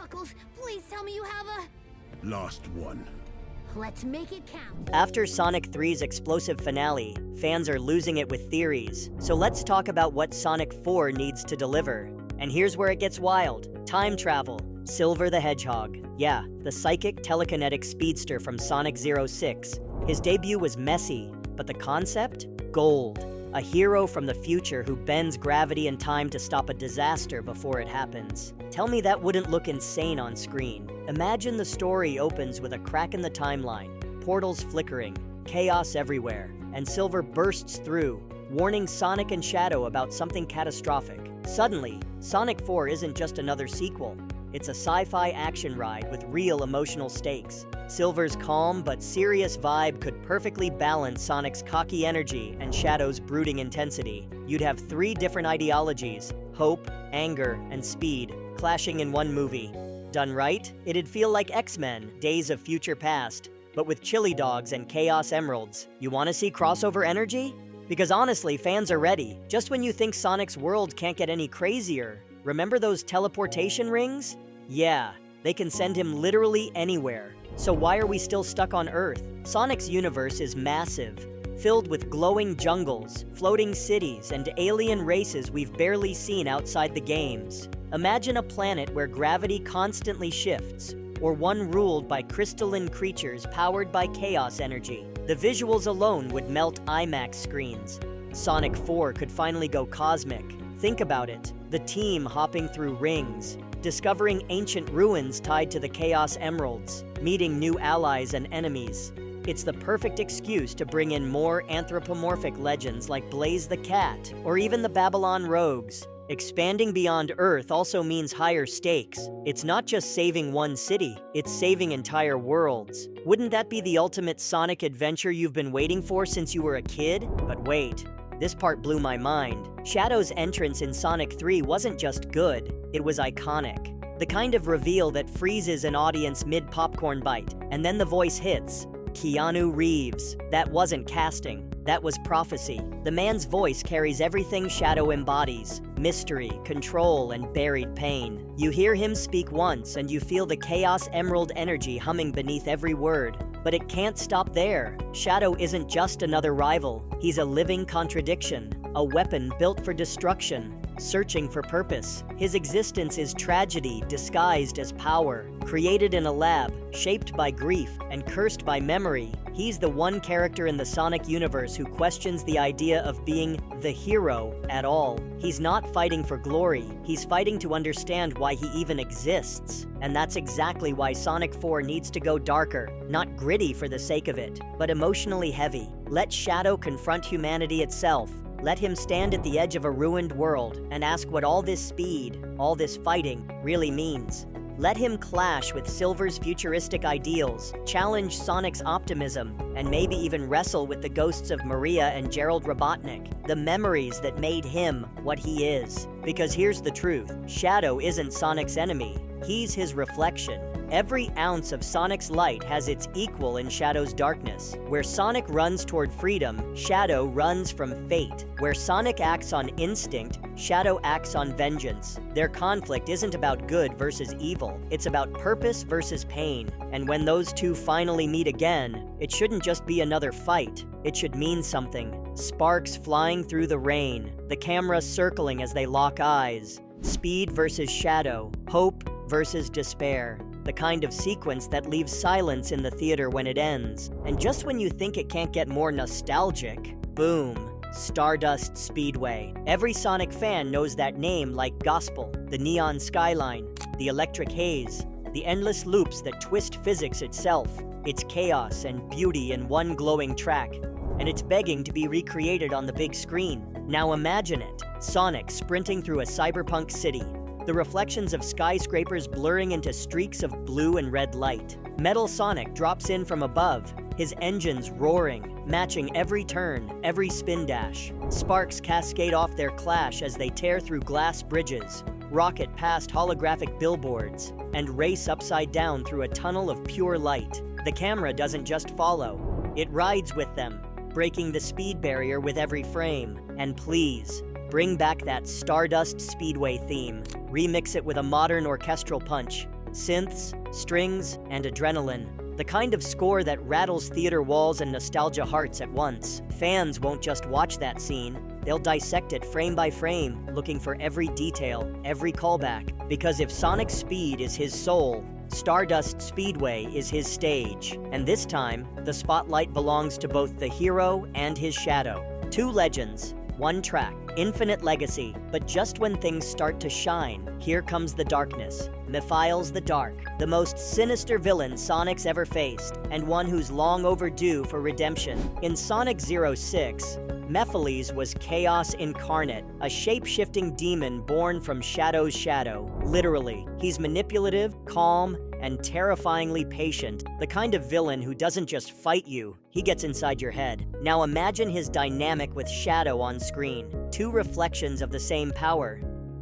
Knuckles, please tell me you have a... Last one. Let's make it count. After Sonic 3's explosive finale, fans are losing it with theories. So let's talk about what Sonic 4 needs to deliver. And here's where it gets wild. Time travel. Silver the Hedgehog. Yeah, the psychic telekinetic speedster from Sonic 06. His debut was messy, but the concept? Gold. A hero from the future who bends gravity and time to stop a disaster before it happens. Tell me that wouldn't look insane on screen. Imagine the story opens with a crack in the timeline, portals flickering, chaos everywhere, and Silver bursts through, warning Sonic and Shadow about something catastrophic. Suddenly, Sonic 4 isn't just another sequel. It's a sci-fi action ride with real emotional stakes. Silver's calm but serious vibe could perfectly balance Sonic's cocky energy and Shadow's brooding intensity. You'd have 3 different ideologies, hope, anger, and speed, clashing in one movie. Done right, it'd feel like X-Men, Days of Future Past, but with chili dogs and chaos emeralds. You want to see crossover energy? Because honestly, fans are ready. Just when you think Sonic's world can't get any crazier. Remember those teleportation rings? Yeah, they can send him literally anywhere. So why are we still stuck on Earth? Sonic's universe is massive, filled with glowing jungles, floating cities, and alien races we've barely seen outside the games. Imagine a planet where gravity constantly shifts, or one ruled by crystalline creatures powered by chaos energy. The visuals alone would melt IMAX screens. Sonic 4 could finally go cosmic. Think about it, the team hopping through rings, discovering ancient ruins tied to the Chaos Emeralds, meeting new allies and enemies. It's the perfect excuse to bring in more anthropomorphic legends like Blaze the Cat, or even the Babylon Rogues. Expanding beyond Earth also means higher stakes. It's not just saving one city, it's saving entire worlds. Wouldn't that be the ultimate Sonic adventure you've been waiting for since you were a kid? But wait, this part blew my mind. Shadow's entrance in Sonic 3 wasn't just good, it was iconic. The kind of reveal that freezes an audience mid-popcorn bite, and then the voice hits. Keanu Reeves. That wasn't casting, that was prophecy. The man's voice carries everything Shadow embodies: mystery, control, and buried pain. You hear him speak once, and you feel the Chaos Emerald energy humming beneath every word. But it can't stop there. Shadow isn't just another rival, he's a living contradiction, a weapon built for destruction, searching for purpose. His existence is tragedy disguised as power. Created in a lab, shaped by grief, and cursed by memory, he's the one character in the Sonic universe who questions the idea of being the hero at all. He's not fighting for glory, he's fighting to understand why he even exists. And that's exactly why Sonic 4 needs to go darker, not gritty for the sake of it, but emotionally heavy. Let Shadow confront humanity itself. Let him stand at the edge of a ruined world and ask what all this speed, all this fighting, really means. Let him clash with Silver's futuristic ideals, challenge Sonic's optimism, and maybe even wrestle with the ghosts of Maria and Gerald Robotnik, the memories that made him what he is. Because here's the truth, Shadow isn't Sonic's enemy, he's his reflection. Every ounce of Sonic's light has its equal in Shadow's darkness. Where Sonic runs toward freedom, Shadow runs from fate. Where Sonic acts on instinct, Shadow acts on vengeance. Their conflict isn't about good versus evil, it's about purpose versus pain. And when those two finally meet again, it shouldn't just be another fight, it should mean something. Sparks flying through the rain, the camera circling as they lock eyes. Speed versus Shadow, hope versus despair. The kind of sequence that leaves silence in the theater when it ends. And just when you think it can't get more nostalgic, boom, Stardust Speedway. Every Sonic fan knows that name like gospel. The neon skyline, the electric haze, the endless loops that twist physics itself. It's chaos and beauty in one glowing track, and it's begging to be recreated on the big screen. Now imagine it, Sonic sprinting through a cyberpunk city, the reflections of skyscrapers blurring into streaks of blue and red light. Metal Sonic drops in from above, his engines roaring, matching every turn, every spin dash. Sparks cascade off their clash as they tear through glass bridges, rocket past holographic billboards, and race upside down through a tunnel of pure light. The camera doesn't just follow, it rides with them, breaking the speed barrier with every frame. And please, bring back that Stardust Speedway theme. Remix it with a modern orchestral punch. synths, strings, and adrenaline. The kind of score that rattles theater walls and nostalgia hearts at once. Fans won't just watch that scene, they'll dissect it frame by frame, looking for every detail, every callback. Because if Sonic's speed is his soul, Stardust Speedway is his stage. And this time, the spotlight belongs to both the hero and his shadow. Two legends, one track, infinite legacy. But just when things start to shine, here comes the darkness. Mephiles the Dark, the most sinister villain Sonic's ever faced, and one who's long overdue for redemption. In Sonic 06, Mephiles was chaos incarnate, a shape-shifting demon born from Shadow's shadow. Literally, he's manipulative, calm, and terrifyingly patient, the kind of villain who doesn't just fight you, he gets inside your head. Now imagine his dynamic with Shadow on screen, two reflections of the same power.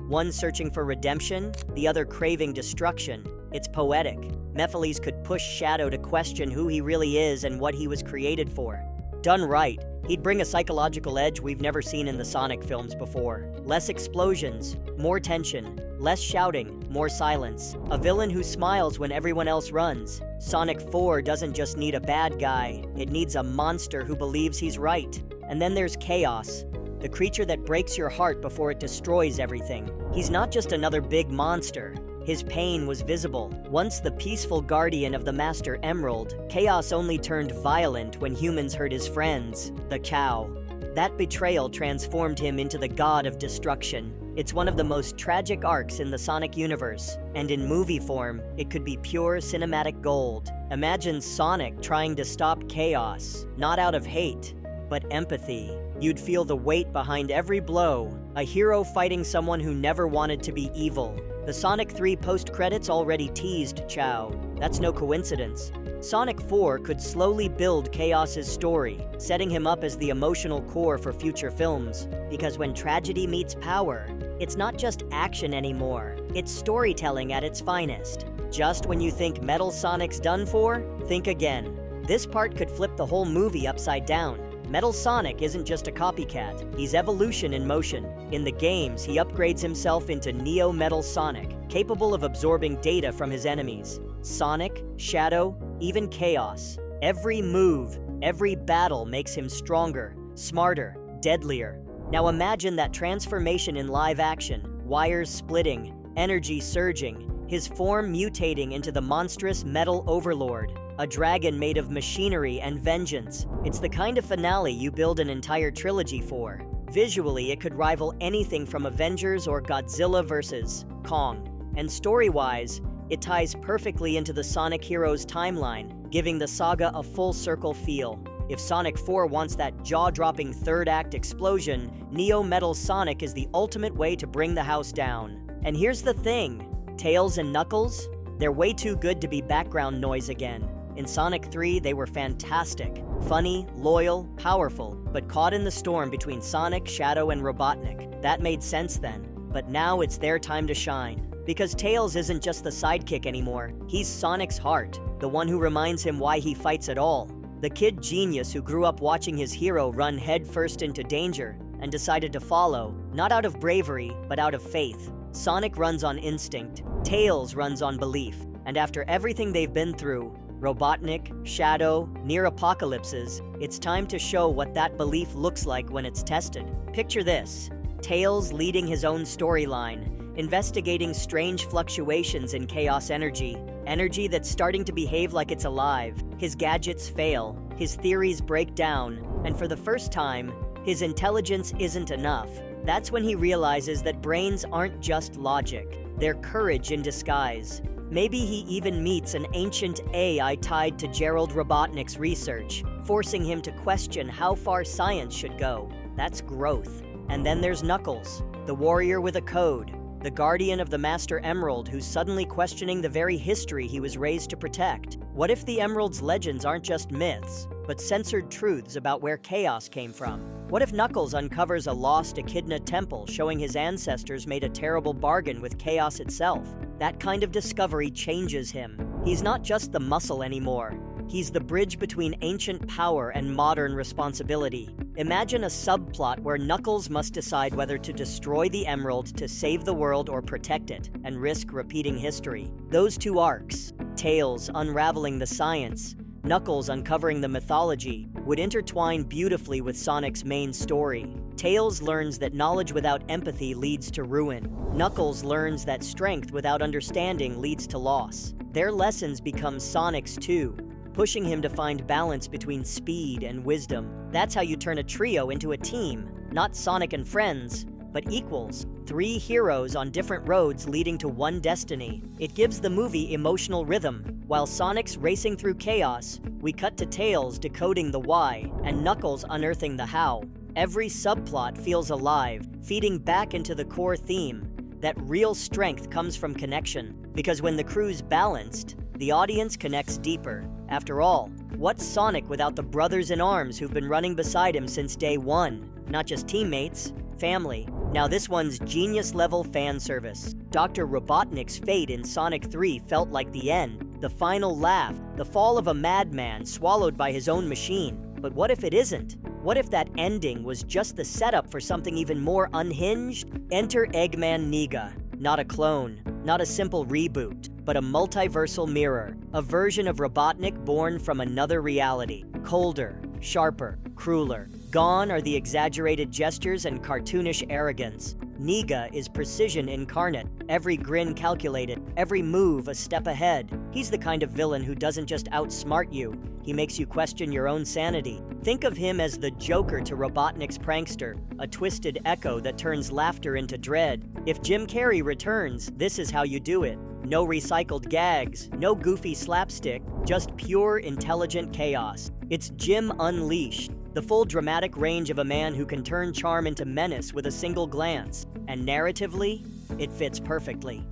One searching for redemption, the other craving destruction. It's poetic. Mephiles could push Shadow to question who he really is and what he was created for. Done right, he'd bring a psychological edge we've never seen in the Sonic films before. Less explosions, more tension, less shouting, more silence. A villain who smiles when everyone else runs. Sonic 4 doesn't just need a bad guy, it needs a monster who believes he's right. And then there's Chaos, the creature that breaks your heart before it destroys everything. He's not just another big monster. His pain was visible. Once the peaceful guardian of the Master Emerald, Chaos only turned violent when humans hurt his friends, the cow. That betrayal transformed him into the god of destruction. It's one of the most tragic arcs in the Sonic universe, and in movie form, it could be pure cinematic gold. Imagine Sonic trying to stop Chaos, not out of hate, but empathy. You'd feel the weight behind every blow, a hero fighting someone who never wanted to be evil. The Sonic 3 post-credits already teased Chow. That's no coincidence. Sonic 4 could slowly build Chaos's story, setting him up as the emotional core for future films. Because when tragedy meets power, it's not just action anymore, it's storytelling at its finest. Just when you think Metal Sonic's done for, think again. This part could flip the whole movie upside down. Metal Sonic isn't just a copycat, he's evolution in motion. In the games, he upgrades himself into Neo Metal Sonic, capable of absorbing data from his enemies. Sonic, Shadow, even Chaos. Every move, every battle makes him stronger, smarter, deadlier. Now imagine that transformation in live action, wires splitting, energy surging, his form mutating into the monstrous Metal Overlord. A dragon made of machinery and vengeance. It's the kind of finale you build an entire trilogy for. Visually, it could rival anything from Avengers or Godzilla vs. Kong. And story-wise, it ties perfectly into the Sonic Heroes timeline, giving the saga a full-circle feel. If Sonic 4 wants that jaw-dropping third-act explosion, Neo Metal Sonic is the ultimate way to bring the house down. And here's the thing, Tails and Knuckles? They're way too good to be background noise again. In Sonic 3, they were fantastic, funny, loyal, powerful, but caught in the storm between Sonic, Shadow, and Robotnik. That made sense then, but now it's their time to shine. Because Tails isn't just the sidekick anymore, he's Sonic's heart, the one who reminds him why he fights at all. The kid genius who grew up watching his hero run headfirst into danger and decided to follow, not out of bravery, but out of faith. Sonic runs on instinct, Tails runs on belief, and after everything they've been through, Robotnik, Shadow, near apocalypses, it's time to show what that belief looks like when it's tested. Picture this, Tails leading his own storyline, investigating strange fluctuations in chaos energy that's starting to behave like it's alive. His gadgets fail, his theories break down, and for the first time, his intelligence isn't enough. That's when he realizes that brains aren't just logic, they're courage in disguise. Maybe he even meets an ancient AI tied to Gerald Robotnik's research, forcing him to question how far science should go. That's growth. And then there's Knuckles, the warrior with a code, the guardian of the Master Emerald who's suddenly questioning the very history he was raised to protect. What if the Emerald's legends aren't just myths, but censored truths about where chaos came from? What if Knuckles uncovers a lost Echidna temple showing his ancestors made a terrible bargain with chaos itself? That kind of discovery changes him. He's not just the muscle anymore. He's the bridge between ancient power and modern responsibility. Imagine a subplot where Knuckles must decide whether to destroy the emerald to save the world or protect it, and risk repeating history. Those two arcs, Tails unraveling the science, Knuckles uncovering the mythology, would intertwine beautifully with Sonic's main story. Tails learns that knowledge without empathy leads to ruin. Knuckles learns that strength without understanding leads to loss. Their lessons become Sonic's too, pushing him to find balance between speed and wisdom. That's how you turn a trio into a team, not Sonic and friends, but equals. 3 heroes on different roads leading to one destiny. It gives the movie emotional rhythm. While Sonic's racing through chaos, we cut to Tails decoding the why, and Knuckles unearthing the how. Every subplot feels alive, feeding back into the core theme, that real strength comes from connection. Because when the crew's balanced, the audience connects deeper. After all, what's Sonic without the brothers in arms who've been running beside him since day one? Not just teammates, family. Now this one's genius-level fan service. Dr. Robotnik's fate in Sonic 3 felt like the end, the final laugh, the fall of a madman swallowed by his own machine. But what if it isn't? What if that ending was just the setup for something even more unhinged? Enter Eggman Nega. Not a clone, not a simple reboot, but a multiversal mirror, a version of Robotnik born from another reality. Colder, sharper, crueler. Gone are the exaggerated gestures and cartoonish arrogance. Nega is precision incarnate, every grin calculated, every move a step ahead. He's the kind of villain who doesn't just outsmart you, he makes you question your own sanity. Think of him as the Joker to Robotnik's prankster, a twisted echo that turns laughter into dread. If Jim Carrey returns, this is how you do it. No recycled gags, no goofy slapstick, just pure intelligent chaos. It's Jim Unleashed, the full dramatic range of a man who can turn charm into menace with a single glance. And narratively, it fits perfectly.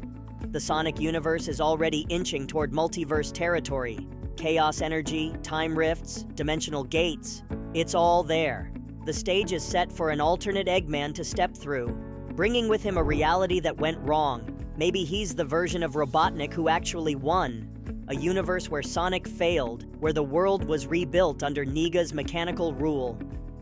The Sonic universe is already inching toward multiverse territory. Chaos energy, time rifts, dimensional gates. It's all there. The stage is set for an alternate Eggman to step through, bringing with him a reality that went wrong. Maybe he's the version of Robotnik who actually won. A universe where Sonic failed, where the world was rebuilt under Nega's mechanical rule.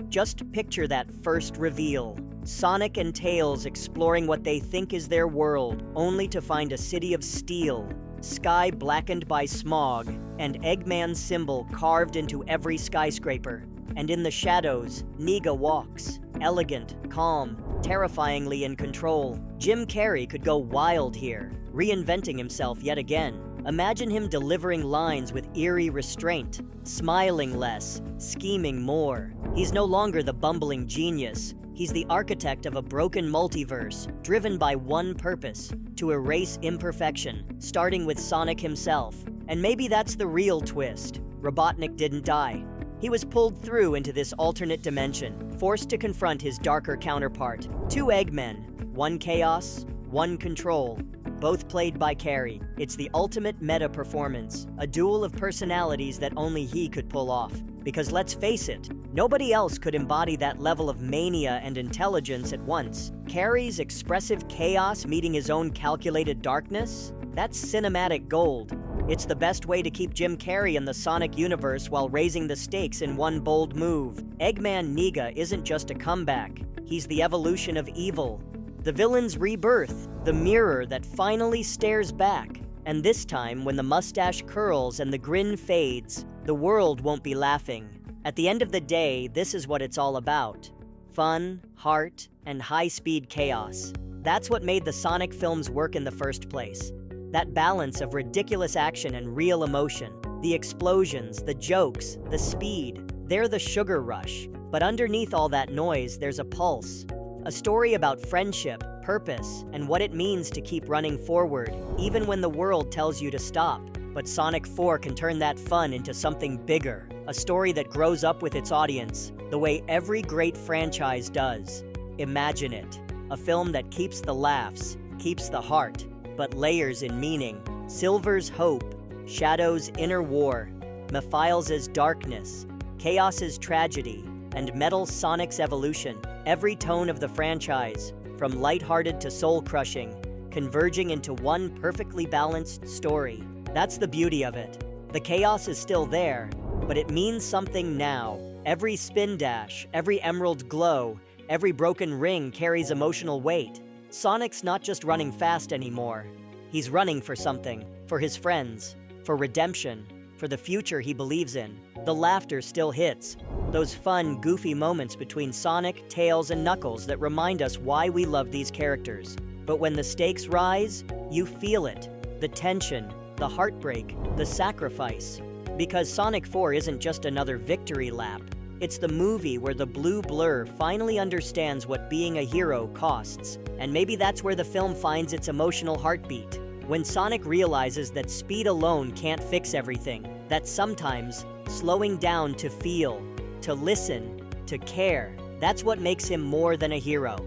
Just picture that first reveal. Sonic and Tails exploring what they think is their world, only to find a city of steel, sky blackened by smog, and Eggman's symbol carved into every skyscraper. And in the shadows, Nega walks, elegant, calm, terrifyingly in control. Jim Carrey could go wild here, reinventing himself yet again. Imagine him delivering lines with eerie restraint, smiling less, scheming more. He's no longer the bumbling genius. He's the architect of a broken multiverse, driven by one purpose, to erase imperfection, starting with Sonic himself. And maybe that's the real twist. Robotnik didn't die. He was pulled through into this alternate dimension, forced to confront his darker counterpart. 2 Eggmen, one chaos, one control, both played by Carrey. It's the ultimate meta performance, a duel of personalities that only he could pull off. Because let's face it, nobody else could embody that level of mania and intelligence at once. Carrey's expressive chaos meeting his own calculated darkness? That's cinematic gold. It's the best way to keep Jim Carrey in the Sonic universe while raising the stakes in one bold move. Eggman Nega isn't just a comeback. He's the evolution of evil. The villain's rebirth, the mirror that finally stares back. And this time, when the mustache curls and the grin fades, the world won't be laughing. At the end of the day, this is what it's all about. Fun, heart, and high-speed chaos. That's what made the Sonic films work in the first place. That balance of ridiculous action and real emotion. The explosions, the jokes, the speed. They're the sugar rush. But underneath all that noise, there's a pulse. A story about friendship, purpose, and what it means to keep running forward, even when the world tells you to stop. But Sonic 4 can turn that fun into something bigger. A story that grows up with its audience, the way every great franchise does. Imagine it. A film that keeps the laughs, keeps the heart, but layers in meaning. Silver's hope, Shadow's inner war, Mephiles' darkness, Chaos's tragedy, and Metal Sonic's evolution. Every tone of the franchise, from lighthearted to soul-crushing, converging into one perfectly balanced story. That's the beauty of it. The chaos is still there, but it means something now. Every spin dash, every emerald glow, every broken ring carries emotional weight. Sonic's not just running fast anymore. He's running for something, for his friends, for redemption, for the future he believes in. The laughter still hits. Those fun, goofy moments between Sonic, Tails, and Knuckles that remind us why we love these characters. But when the stakes rise, you feel it. The tension, the heartbreak, the sacrifice. Because Sonic 4 isn't just another victory lap. It's the movie where the blue blur finally understands what being a hero costs. And maybe that's where the film finds its emotional heartbeat. When Sonic realizes that speed alone can't fix everything, that sometimes slowing down to feel, to listen, to care, that's what makes him more than a hero.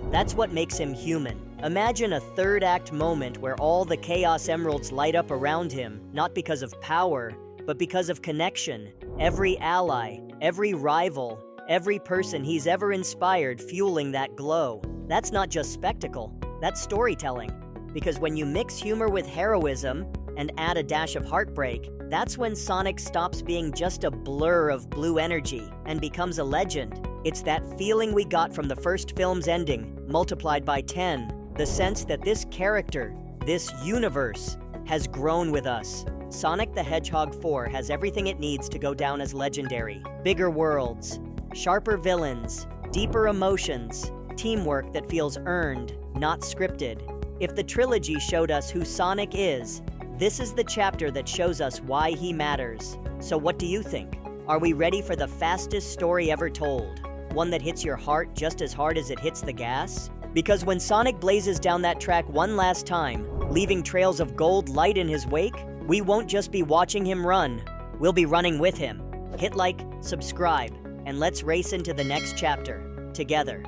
That's what makes him human. Imagine a third act moment where all the Chaos Emeralds light up around him, not because of power, but because of connection. Every ally, every rival, every person he's ever inspired fueling that glow. That's not just spectacle, that's storytelling. Because when you mix humor with heroism and add a dash of heartbreak, that's when Sonic stops being just a blur of blue energy and becomes a legend. It's that feeling we got from the first film's ending, multiplied by 10. The sense that this character, this universe, has grown with us. Sonic the Hedgehog 4 has everything it needs to go down as legendary. Bigger worlds, sharper villains, deeper emotions, teamwork that feels earned, not scripted. If the trilogy showed us who Sonic is, this is the chapter that shows us why he matters. So what do you think? Are we ready for the fastest story ever told? One that hits your heart just as hard as it hits the gas? Because when Sonic blazes down that track one last time, leaving trails of gold light in his wake, we won't just be watching him run, we'll be running with him. Hit like, subscribe, and let's race into the next chapter, together.